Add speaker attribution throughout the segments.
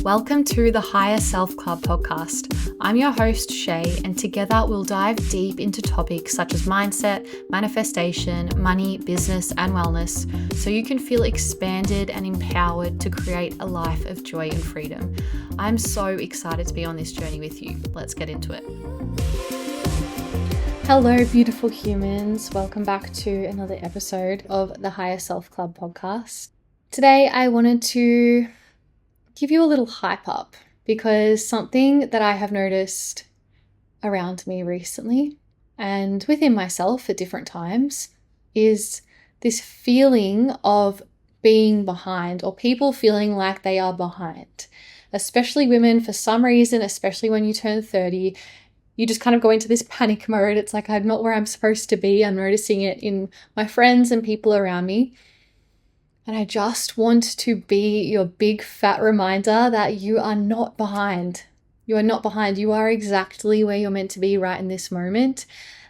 Speaker 1: Welcome to the Higher Self Club podcast. I'm your host, Shay, and together we'll dive deep into topics such as mindset, manifestation, money, business, and wellness, so you can feel expanded and empowered to create a life of joy and freedom. I'm so excited to be on this journey with you. Let's get into it. Hello, beautiful humans. Welcome back to another episode of the Higher Self Club podcast. Today, I wanted to give you a little hype up because something that I have noticed around me recently and within myself at different times is this feeling of being behind, or people feeling like they are behind, especially women. For some reason, especially when you turn 30, you just kind of go into this panic mode. It's like, I'm not where I'm supposed to be. I'm noticing it in my friends and people around me. And I just want to be your big fat reminder that you are not behind. You are not behind. You are exactly where you're meant to be right in this moment.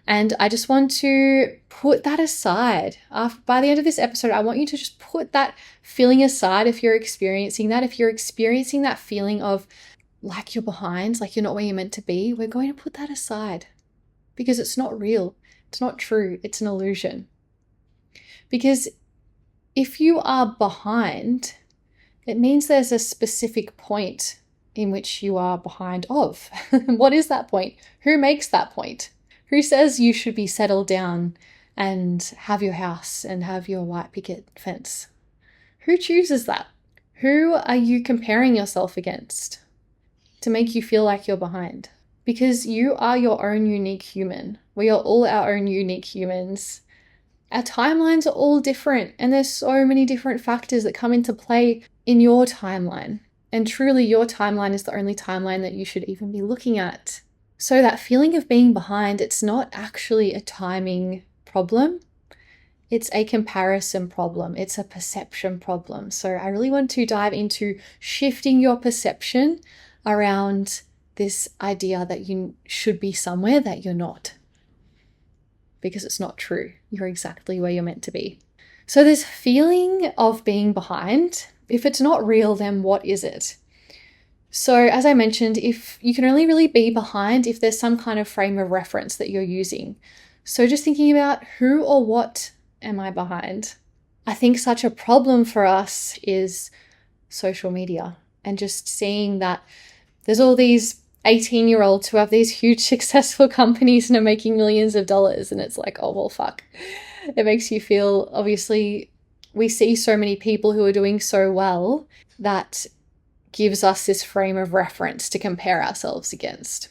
Speaker 1: And I just want to put that aside. By the end of this episode, I want you to just put that feeling aside if you're experiencing that. If you're experiencing that feeling of like you're behind, like you're not where you're meant to be, we're going to put that aside because it's not real. It's not true. It's an illusion. Because if you are behind, it means there's a specific point in which you are behind of. What is that point? Who makes that point? Who says you should be settled down and have your house and have your white picket fence? Who chooses that? Who are you comparing yourself against to make you feel like you're behind? Because you are your own unique human. We are all our own unique humans. Our timelines are all different, and there's so many different factors that come into play in your timeline. And truly, your timeline is the only timeline that you should even be looking at. So that feeling of being behind, it's not actually a timing problem. It's a comparison problem. It's a perception problem. So I really want to dive into shifting your perception around this idea that you should be somewhere that you're not. Because it's not true. You're exactly where you're meant to be. So this feeling of being behind, if it's not real, then what is it? So as I mentioned, if you can only really be behind if there's some kind of frame of reference that you're using. So just thinking about who or what am I behind? I think such a problem for us is social media and just seeing that there's all these 18-year-olds who have these huge successful companies and are making millions of dollars. And it's like, oh, well, fuck. It makes you feel, obviously, we see so many people who are doing so well that gives us this frame of reference to compare ourselves against.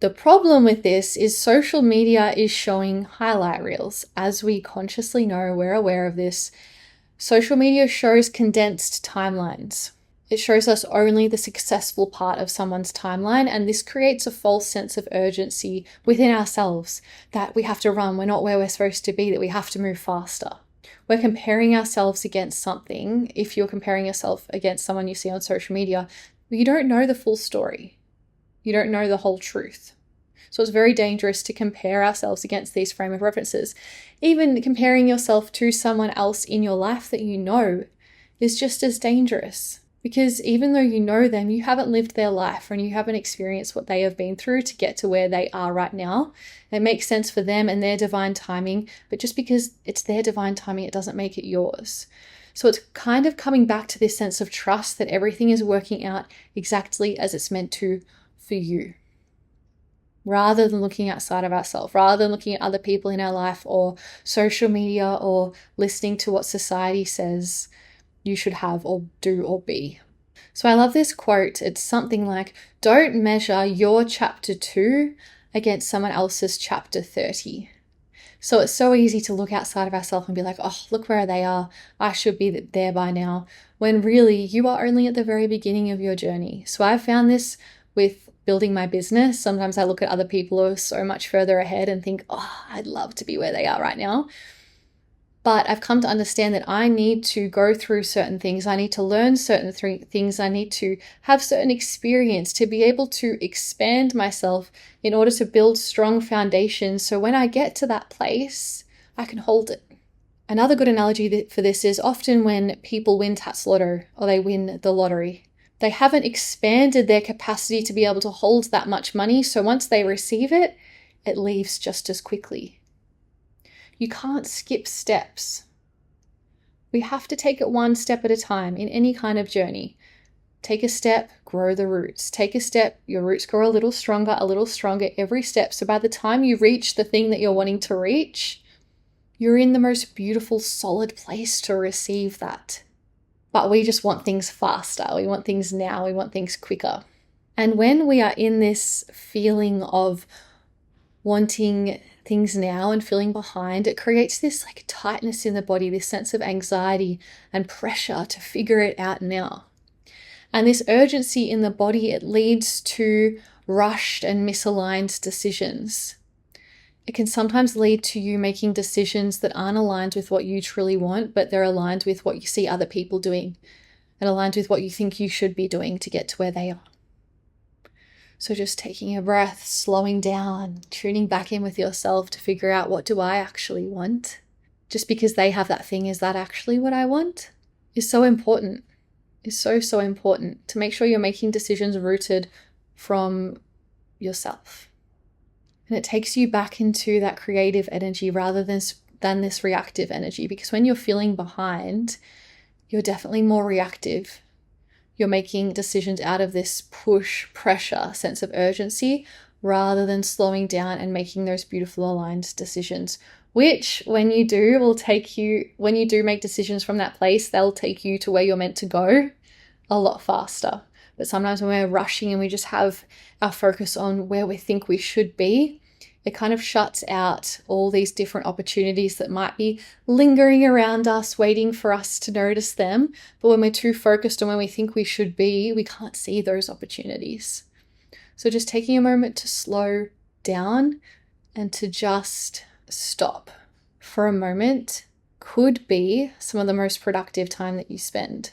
Speaker 1: The problem with this is social media is showing highlight reels. As we consciously know, we're aware of this. Social media shows condensed timelines. It shows us only the successful part of someone's timeline, and this creates a false sense of urgency within ourselves that we have to run, we're not where we're supposed to be, that we have to move faster. We're comparing ourselves against something. If you're comparing yourself against someone you see on social media, you don't know the full story. You don't know the whole truth. So it's very dangerous to compare ourselves against these frame of references. Even comparing yourself to someone else in your life that you know is just as dangerous. Because even though you know them, you haven't lived their life and you haven't experienced what they have been through to get to where they are right now. It makes sense for them and their divine timing, but just because it's their divine timing, it doesn't make it yours. So it's kind of coming back to this sense of trust that everything is working out exactly as it's meant to for you. Rather than looking outside of ourselves, rather than looking at other people in our life or social media or listening to what society says you should have or do or be. So I love this quote. It's something like, don't measure your chapter 2 against someone else's chapter 30. So it's so easy to look outside of ourselves and be like, oh, look where they are. I should be there by now. When really you are only at the very beginning of your journey. So I've found this with building my business. Sometimes I look at other people who are so much further ahead and think, oh, I'd love to be where they are right now. But I've come to understand that I need to go through certain things. I need to learn certain things. I need to have certain experience to be able to expand myself in order to build strong foundations. So when I get to that place, I can hold it. Another good analogy for this is often when people win Tats Lotto or they win the lottery, They haven't expanded their capacity to be able to hold that much money. So once they receive it, it leaves just as quickly. You can't skip steps. We have to take it one step at a time in any kind of journey. Take a step, grow the roots. Take a step, your roots grow a little stronger every step. So by the time you reach the thing that you're wanting to reach, you're in the most beautiful, solid place to receive that. But we just want things faster. We want things now. We want things quicker. And when we are in this feeling of wanting things now and feeling behind, it creates this like tightness in the body, this sense of anxiety and pressure to figure it out now. And this urgency in the body, it leads to rushed and misaligned decisions. It can sometimes lead to you making decisions that aren't aligned with what you truly want, but they're aligned with what you see other people doing and aligned with what you think you should be doing to get to where they are. So just taking a breath, slowing down, tuning back in with yourself to figure out, what do I actually want? Just because they have that thing, is that actually what I want? Is so important. Is so important to make sure you're making decisions rooted from yourself. And it takes you back into that creative energy rather than this reactive energy, because when you're feeling behind, you're definitely more reactive. You're making decisions out of this push, pressure, sense of urgency, rather than slowing down and making those beautiful aligned decisions, which when you do make decisions from that place, they'll take you to where you're meant to go a lot faster. But sometimes when we're rushing and we just have our focus on where we think we should be, it kind of shuts out all these different opportunities that might be lingering around us, waiting for us to notice them. But when we're too focused on where we think we should be, we can't see those opportunities. So just taking a moment to slow down and to just stop for a moment could be some of the most productive time that you spend.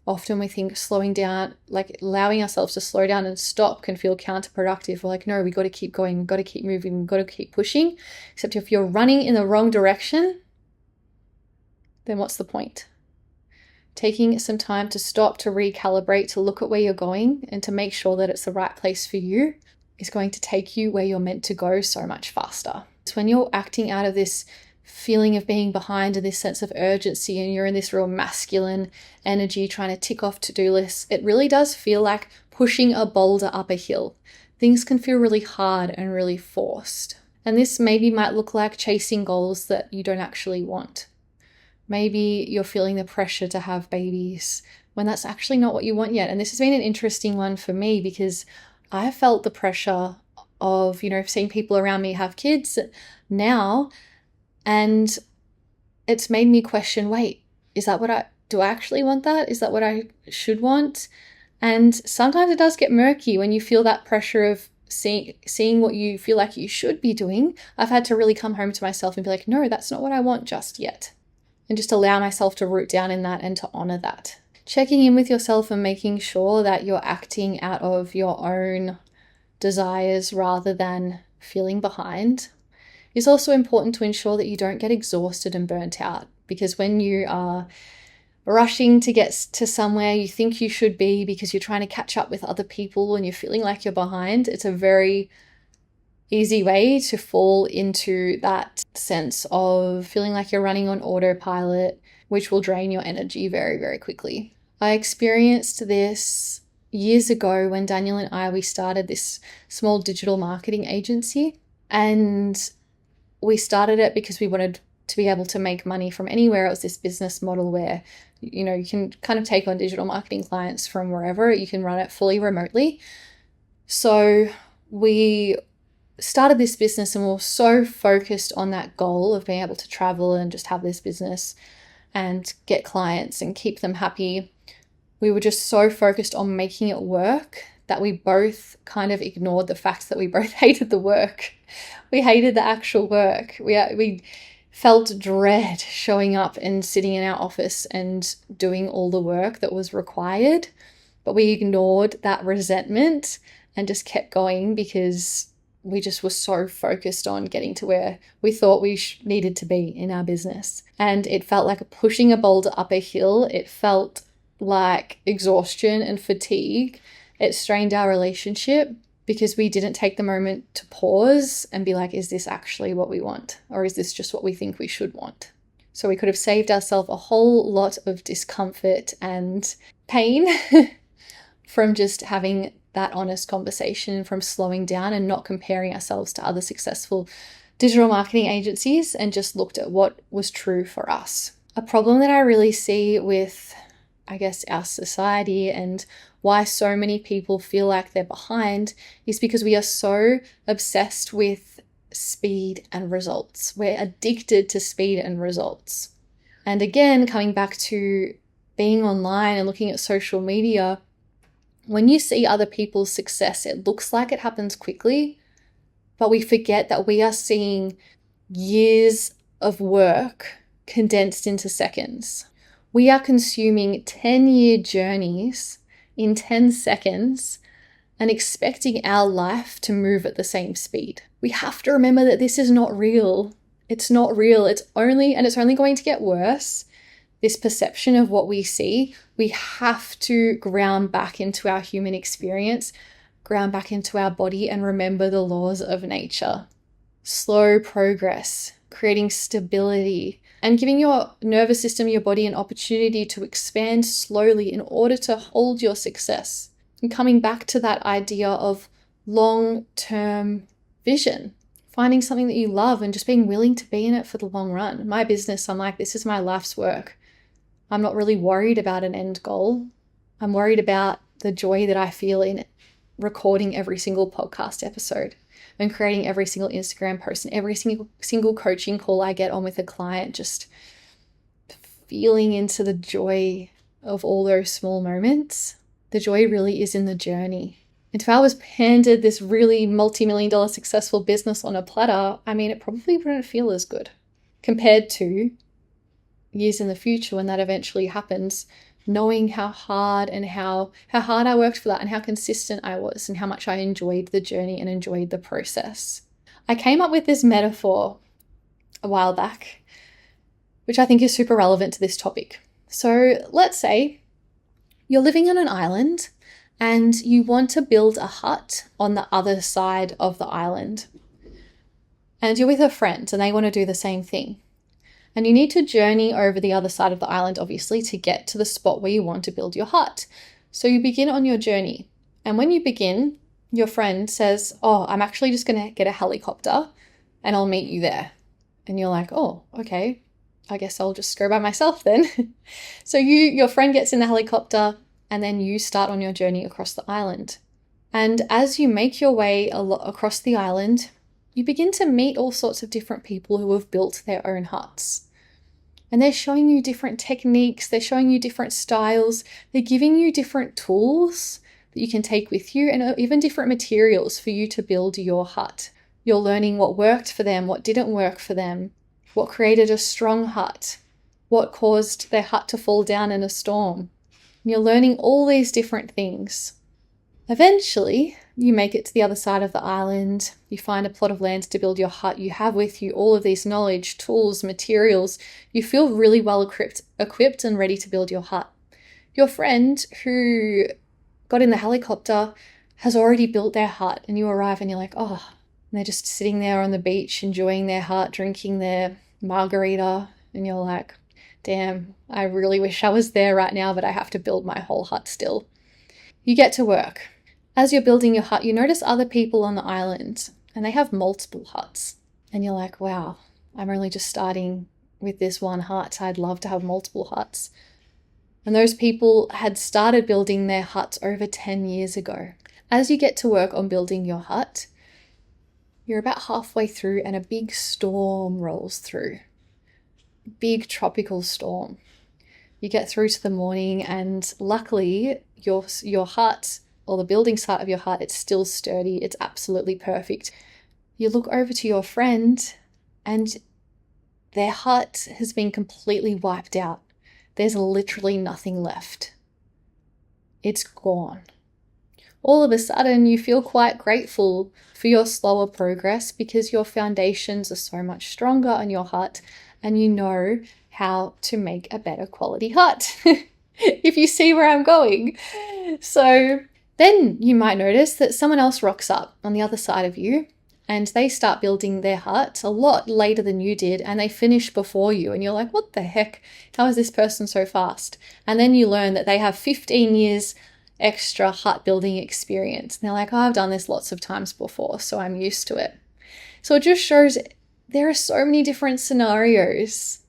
Speaker 1: Often we think slowing down, like allowing ourselves to slow down and stop, can feel counterproductive. We're like, no, we got to keep going, we've got to keep moving, we've got to keep pushing. Except if you're running in the wrong direction, then what's the point? Taking some time to stop, to recalibrate, to look at where you're going and to make sure that it's the right place for you is going to take you where you're meant to go so much faster. It's when you're acting out of this feeling of being behind and this sense of urgency and you're in this real masculine energy trying to tick off to-do lists, it really does feel like pushing a boulder up a hill. Things can feel really hard and really forced. And this maybe might look like chasing goals that you don't actually want. Maybe you're feeling the pressure to have babies when that's actually not what you want yet. And this has been an interesting one for me because I felt the pressure of, seeing people around me have kids now. And it's made me question, wait, do I actually want that? Is that what I should want? And sometimes it does get murky when you feel that pressure of seeing what you feel like you should be doing. I've had to really come home to myself and be like, no, that's not what I want just yet. And just allow myself to root down in that and to honor that. Checking in with yourself and making sure that you're acting out of your own desires rather than feeling behind. It's also important to ensure that you don't get exhausted and burnt out, because when you are rushing to get to somewhere you think you should be because you're trying to catch up with other people and you're feeling like you're behind, it's a very easy way to fall into that sense of feeling like you're running on autopilot, which will drain your energy very, very quickly. I experienced this years ago when Daniel and we started this small digital marketing agency, and we started it because we wanted to be able to make money from anywhere. It was this business model where, you can kind of take on digital marketing clients from wherever. You can run it fully remotely. So we started this business and we were so focused on that goal of being able to travel and just have this business and get clients and keep them happy. We were just so focused on making it work that we both kind of ignored the fact that we both hated the work. We hated the actual work. We felt dread showing up and sitting in our office and doing all the work that was required, but we ignored that resentment and just kept going because we just were so focused on getting to where we thought we needed to be in our business. And it felt like pushing a boulder up a hill. It felt like exhaustion and fatigue. It strained our relationship because we didn't take the moment to pause and be like, is this actually what we want? Or is this just what we think we should want? So we could have saved ourselves a whole lot of discomfort and pain from just having that honest conversation, from slowing down and not comparing ourselves to other successful digital marketing agencies, and just looked at what was true for us. A problem that I really see with, I guess, our society and why so many people feel like they're behind is because we are so obsessed with speed and results. We're addicted to speed and results. And again, coming back to being online and looking at social media, when you see other people's success, it looks like it happens quickly, but we forget that we are seeing years of work condensed into seconds. We are consuming 10-year journeys in 10 seconds and expecting our life to move at the same speed. We have to remember that this is not real. It's not real. It's only going to get worse. This perception of what we see, we have to ground back into our human experience, ground back into our body, and remember the laws of nature. Slow progress, creating stability, and giving your nervous system, your body, an opportunity to expand slowly in order to hold your success. And coming back to that idea of long-term vision, finding something that you love and just being willing to be in it for the long run. My business, I'm like, this is my life's work. I'm not really worried about an end goal. I'm worried about the joy that I feel in recording every single podcast episode and creating every single Instagram post and every single coaching call I get on with a client, just feeling into the joy of all those small moments. The joy really is in the journey. And if I was handed this really multi-million-dollar successful business on a platter, I mean, it probably wouldn't feel as good compared to years in the future when that eventually happens, knowing how hard I worked for that and how consistent I was and how much I enjoyed the journey and enjoyed the process. I came up with this metaphor a while back, which I think is super relevant to this topic. So let's say you're living on an island and you want to build a hut on the other side of the island. And you're with a friend and they want to do the same thing. And you need to journey over the other side of the island, obviously, to get to the spot where you want to build your hut. So you begin on your journey. And when you begin, your friend says, oh, I'm actually just going to get a helicopter and I'll meet you there. And you're like, oh, okay, I guess I'll just go by myself then. So your friend gets in the helicopter and then you start on your journey across the island. And as you make your way across the island, you begin to meet all sorts of different people who have built their own huts. And they're showing you different techniques, they're showing you different styles, they're giving you different tools that you can take with you and even different materials for you to build your hut. You're learning what worked for them, what didn't work for them, what created a strong hut, what caused their hut to fall down in a storm. And you're learning all these different things. Eventually, you make it to the other side of the island, you find a plot of land to build your hut, you have with you all of these knowledge, tools, materials, you feel really well equipped and ready to build your hut. Your friend who got in the helicopter has already built their hut and you arrive and you're like, oh, and they're just sitting there on the beach enjoying their hut, drinking their margarita, and you're like, damn, I really wish I was there right now, but I have to build my whole hut still. You get to work. As you're building your hut, you notice other people on the island and they have multiple huts. And you're like, wow, I'm only just starting with this one hut. I'd love to have multiple huts. And those people had started building their huts over 10 years ago. As you get to work on building your hut, you're about halfway through and a big storm rolls through. Big tropical storm. You get through to the morning and luckily your hut, or the building site of your hut, it's still sturdy, it's absolutely perfect. You look over to your friend and their hut has been completely wiped out. There's literally nothing left. It's gone. All of a sudden, you feel quite grateful for your slower progress because your foundations are so much stronger on your hut and you know how to make a better quality hut. if you see where I'm going. So then you might notice that someone else rocks up on the other side of you and they start building their hut a lot later than you did, and they finish before you. And you're like, what the heck? How is this person so fast? And then you learn that they have 15 years extra hut building experience. And they're like, oh, I've done this lots of times before, so I'm used to it. So it just shows there are so many different scenarios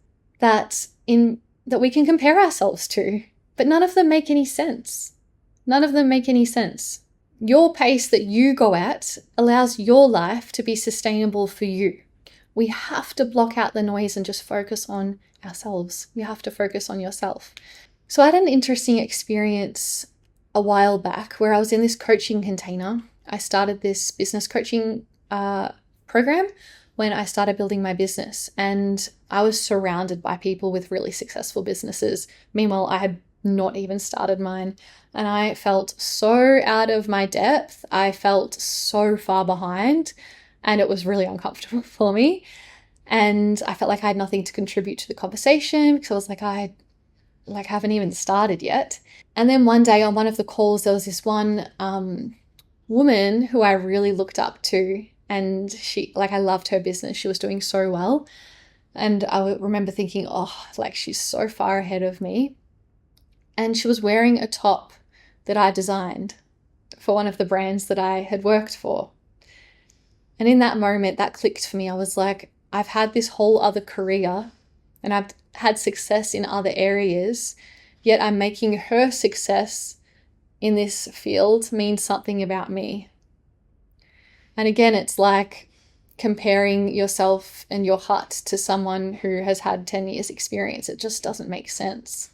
Speaker 1: that we can compare ourselves to, but none of them make any sense. None of them make any sense. Your pace that you go at allows your life to be sustainable for you. We have to block out the noise and just focus on ourselves. You have to focus on yourself. So I had an interesting experience a while back where I was in this coaching container. I started this business coaching program when I started building my business, and I was surrounded by people with really successful businesses. Meanwhile, I had not even started mine, and I felt so out of my depth. I felt so far behind, and it was really uncomfortable for me. And I felt like I had nothing to contribute to the conversation because I was like, I haven't even started yet. And then one day on one of the calls, there was this one woman who I really looked up to, and I loved her business. She was doing so well. And I remember thinking, oh, she's so far ahead of me. And she was wearing a top that I designed for one of the brands that I had worked for. And in that moment, that clicked for me. I was like, I've had this whole other career and I've had success in other areas, yet I'm making her success in this field mean something about me. And again, it's like comparing yourself and your hut to someone who has had 10 years experience. It just doesn't make sense.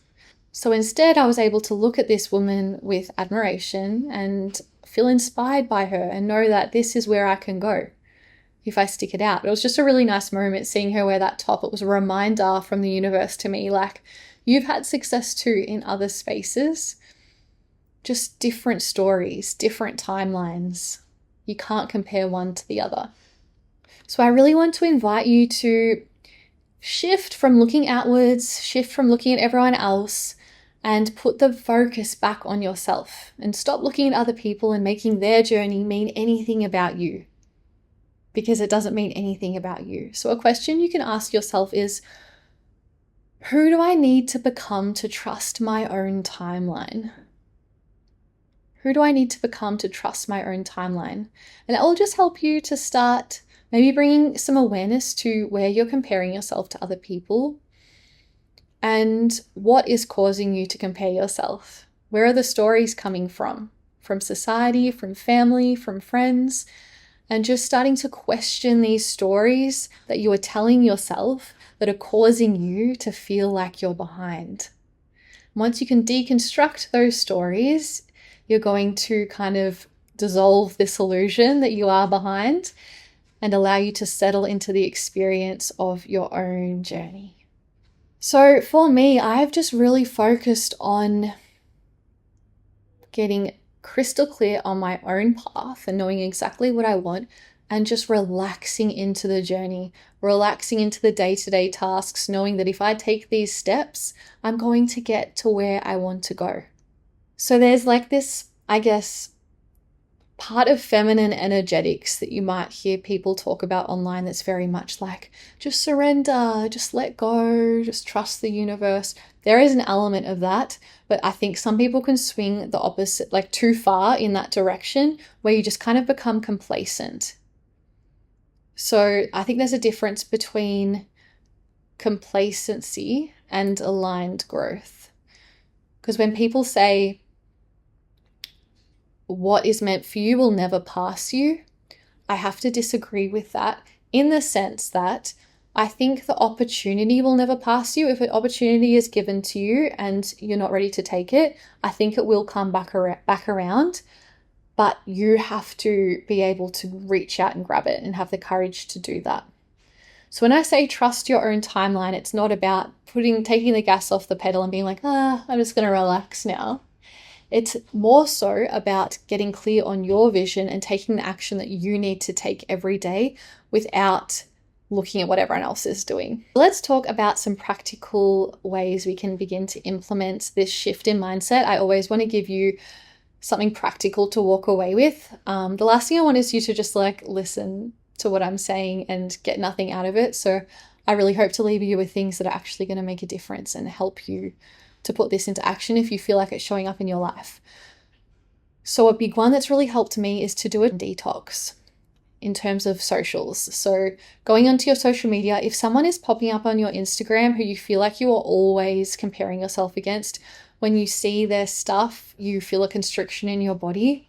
Speaker 1: So instead, I was able to look at this woman with admiration and feel inspired by her and know that this is where I can go if I stick it out. It was just a really nice moment seeing her wear that top. It was a reminder from the universe to me, you've had success too in other spaces, just different stories, different timelines. You can't compare one to the other. So I really want to invite you to shift from looking outwards, shift from looking at everyone else, and put the focus back on yourself and stop looking at other people and making their journey mean anything about you, because it doesn't mean anything about you. So a question you can ask yourself is, who do I need to become to trust my own timeline? Who do I need to become to trust my own timeline? And it will just help you to start maybe bringing some awareness to where you're comparing yourself to other people and what is causing you to compare yourself. Where are the stories coming from? From society, from family, from friends? And just starting to question these stories that you are telling yourself that are causing you to feel like you're behind. Once you can deconstruct those stories, you're going to kind of dissolve this illusion that you are behind and allow you to settle into the experience of your own journey. So for me, I've just really focused on getting crystal clear on my own path and knowing exactly what I want and just relaxing into the journey, relaxing into the day-to-day tasks, knowing that if I take these steps, I'm going to get to where I want to go. So there's this, I guess, part of feminine energetics that you might hear people talk about online that's very much just surrender, just let go, just trust the universe. There is an element of that, but I think some people can swing the opposite, too far in that direction where you just kind of become complacent. So I think there's a difference between complacency and aligned growth. Because when people say, what is meant for you will never pass you, I have to disagree with that in the sense that I think the opportunity will never pass you. If an opportunity is given to you and you're not ready to take it, I think it will come back around, but you have to be able to reach out and grab it and have the courage to do that. So when I say trust your own timeline, it's not about taking the gas off the pedal and being I'm just going to relax now. It's more so about getting clear on your vision and taking the action that you need to take every day without looking at what everyone else is doing. Let's talk about some practical ways we can begin to implement this shift in mindset. I always want to give you something practical to walk away with. The last thing I want is you to just listen to what I'm saying and get nothing out of it. So I really hope to leave you with things that are actually going to make a difference and help you to put this into action if you feel like it's showing up in your life. So a big one that's really helped me is to do a detox in terms of socials. So going onto your social media, if someone is popping up on your Instagram who you feel like you are always comparing yourself against, when you see their stuff, you feel a constriction in your body,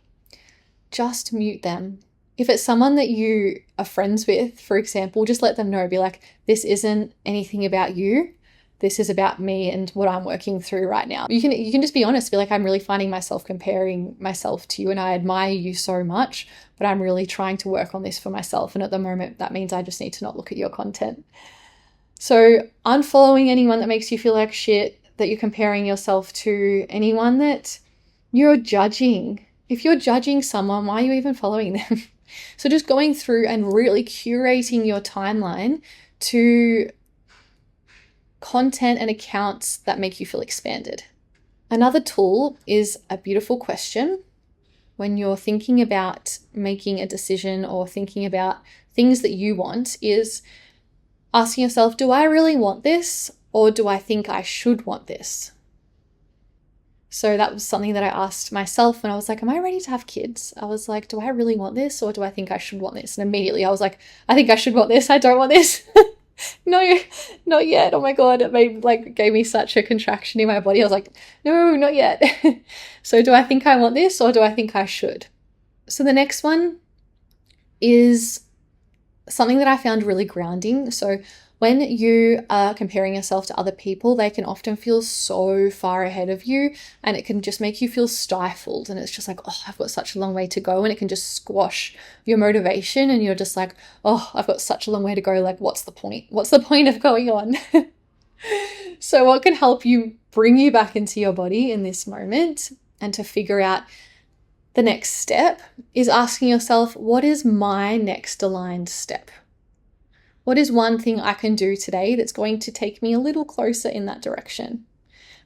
Speaker 1: just mute them. If it's someone that you are friends with, for example, just let them know, be like, this isn't anything about you. This is about me and what I'm working through right now. You can just be honest, be like, I'm really finding myself comparing myself to you and I admire you so much, but I'm really trying to work on this for myself. And at the moment, that means I just need to not look at your content. So unfollowing anyone that makes you feel like shit, that you're comparing yourself to, anyone that you're judging. If you're judging someone, why are you even following them? So just going through and really curating your timeline to content and accounts that make you feel expanded. Another tool is a beautiful question when you're thinking about making a decision or thinking about things that you want, is asking yourself, do I really want this? Or do I think I should want this? So that was something that I asked myself when I was like, am I ready to have kids? I was like, do I really want this? Or do I think I should want this? And immediately I was like, I think I should want this. I don't want this. No, not yet. Oh my God. It gave me such a contraction in my body. I was like, no, not yet. So do I think I want this or do I think I should? So the next one is something that I found really grounding. So when you are comparing yourself to other people, they can often feel so far ahead of you and it can just make you feel stifled. And it's just like, oh, I've got such a long way to go. And it can just squash your motivation. And you're just like, oh, I've got such a long way to go. Like, what's the point? What's the point of going on? So what can help you bring you back into your body in this moment and to figure out the next step is asking yourself, what is my next aligned step? What is one thing I can do today that's going to take me a little closer in that direction?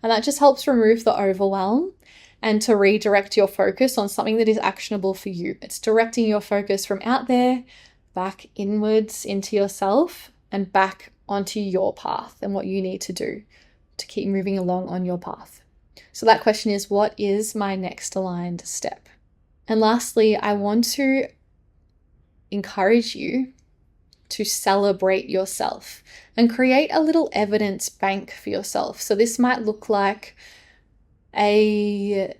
Speaker 1: And that just helps remove the overwhelm and to redirect your focus on something that is actionable for you. It's directing your focus from out there, back inwards into yourself and back onto your path and what you need to do to keep moving along on your path. So that question is, what is my next aligned step? And lastly, I want to encourage you to celebrate yourself and create a little evidence bank for yourself. So this might look like a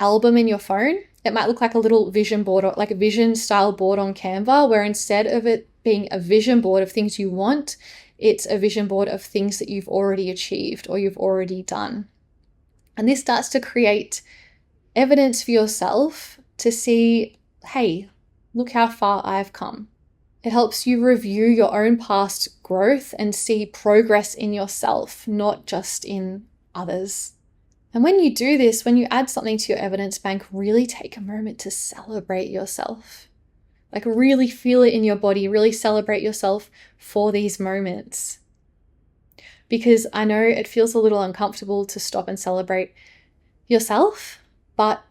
Speaker 1: album in your phone. It might look like a little vision board or like a vision style board on Canva, where instead of it being a vision board of things you want, it's a vision board of things that you've already achieved or you've already done. And this starts to create evidence for yourself to see, hey, look how far I've come. It helps you review your own past growth and see progress in yourself, not just in others. And when you do this, when you add something to your evidence bank, really take a moment to celebrate yourself. Like really feel it in your body, really celebrate yourself for these moments. Because I know it feels a little uncomfortable to stop and celebrate yourself, but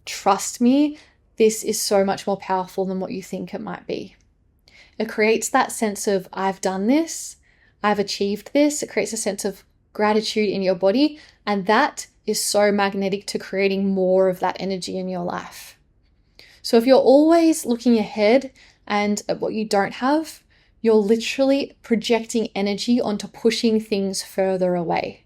Speaker 1: trust me, this is so much more powerful than what you think it might be. It creates that sense of, I've done this, I've achieved this. It creates a sense of gratitude in your body. And that is so magnetic to creating more of that energy in your life. So if you're always looking ahead and at what you don't have, you're literally projecting energy onto pushing things further away.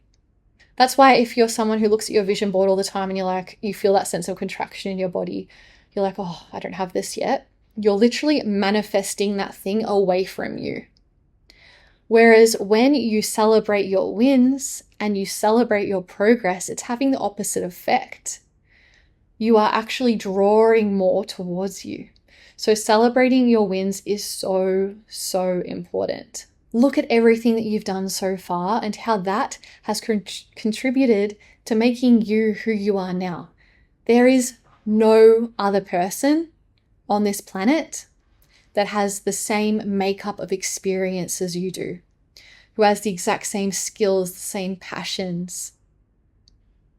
Speaker 1: That's why if you're someone who looks at your vision board all the time and you feel that sense of contraction in your body, you're like, oh, I don't have this yet. You're literally manifesting that thing away from you. Whereas when you celebrate your wins and you celebrate your progress, it's having the opposite effect. You are actually drawing more towards you. So celebrating your wins is so, so important. Look at everything that you've done so far and how that has contributed to making you who you are now. There is no other person on this planet that has the same makeup of experience as you do, who has the exact same skills, the same passions.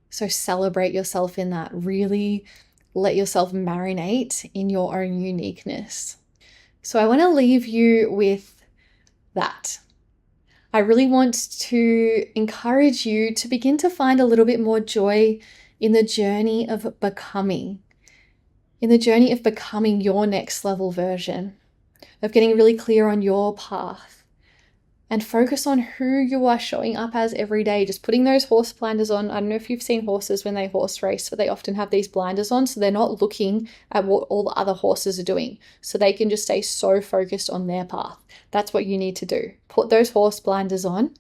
Speaker 1: So celebrate yourself in that. Really let yourself marinate in your own uniqueness. So I want to leave you with that. I really want to encourage you to begin to find a little bit more joy in the journey of becoming, your next level version, of getting really clear on your path, and focus on who you are showing up as every day. Just putting those horse blinders on. I don't know if you've seen horses when they horse race, but they often have these blinders on, so they're not looking at what all the other horses are doing. So they can just stay so focused on their path. That's what you need to do. Put those horse blinders on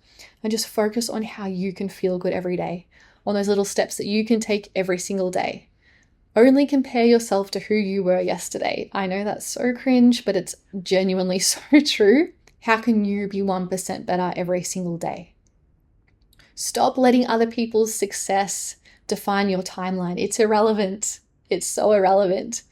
Speaker 1: and just focus on how you can feel good every day, on those little steps that you can take every single day. Only compare yourself to who you were yesterday. I know that's so cringe, but it's genuinely so true. How can you be 1% better every single day? Stop letting other people's success define your timeline. It's irrelevant. It's so irrelevant.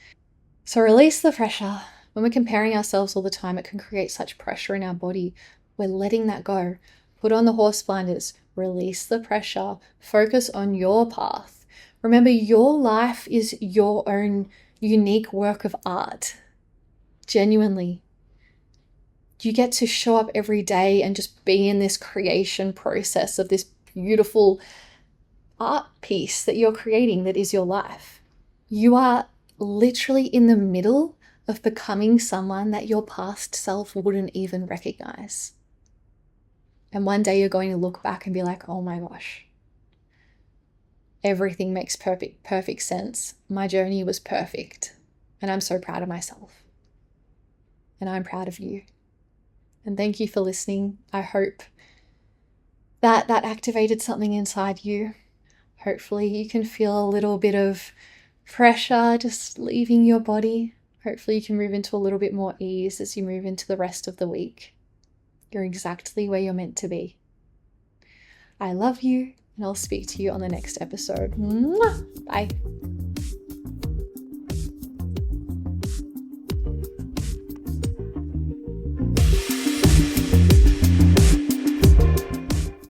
Speaker 1: So release the pressure. When we're comparing ourselves all the time, it can create such pressure in our body. We're letting that go. Put on the horse blinders. Release the pressure. Focus on your path. Remember, your life is your own unique work of art. Genuinely. You get to show up every day and just be in this creation process of this beautiful art piece that you're creating that is your life. You are literally in the middle of becoming someone that your past self wouldn't even recognize. And one day you're going to look back and be like, oh my gosh, everything makes perfect sense. My journey was perfect. And I'm so proud of myself. And I'm proud of you. And thank you for listening. I hope that activated something inside you. Hopefully you can feel a little bit of pressure just leaving your body. Hopefully you can move into a little bit more ease as you move into the rest of the week. You're exactly where you're meant to be. I love you, and I'll speak to you on the next episode. Mwah! Bye.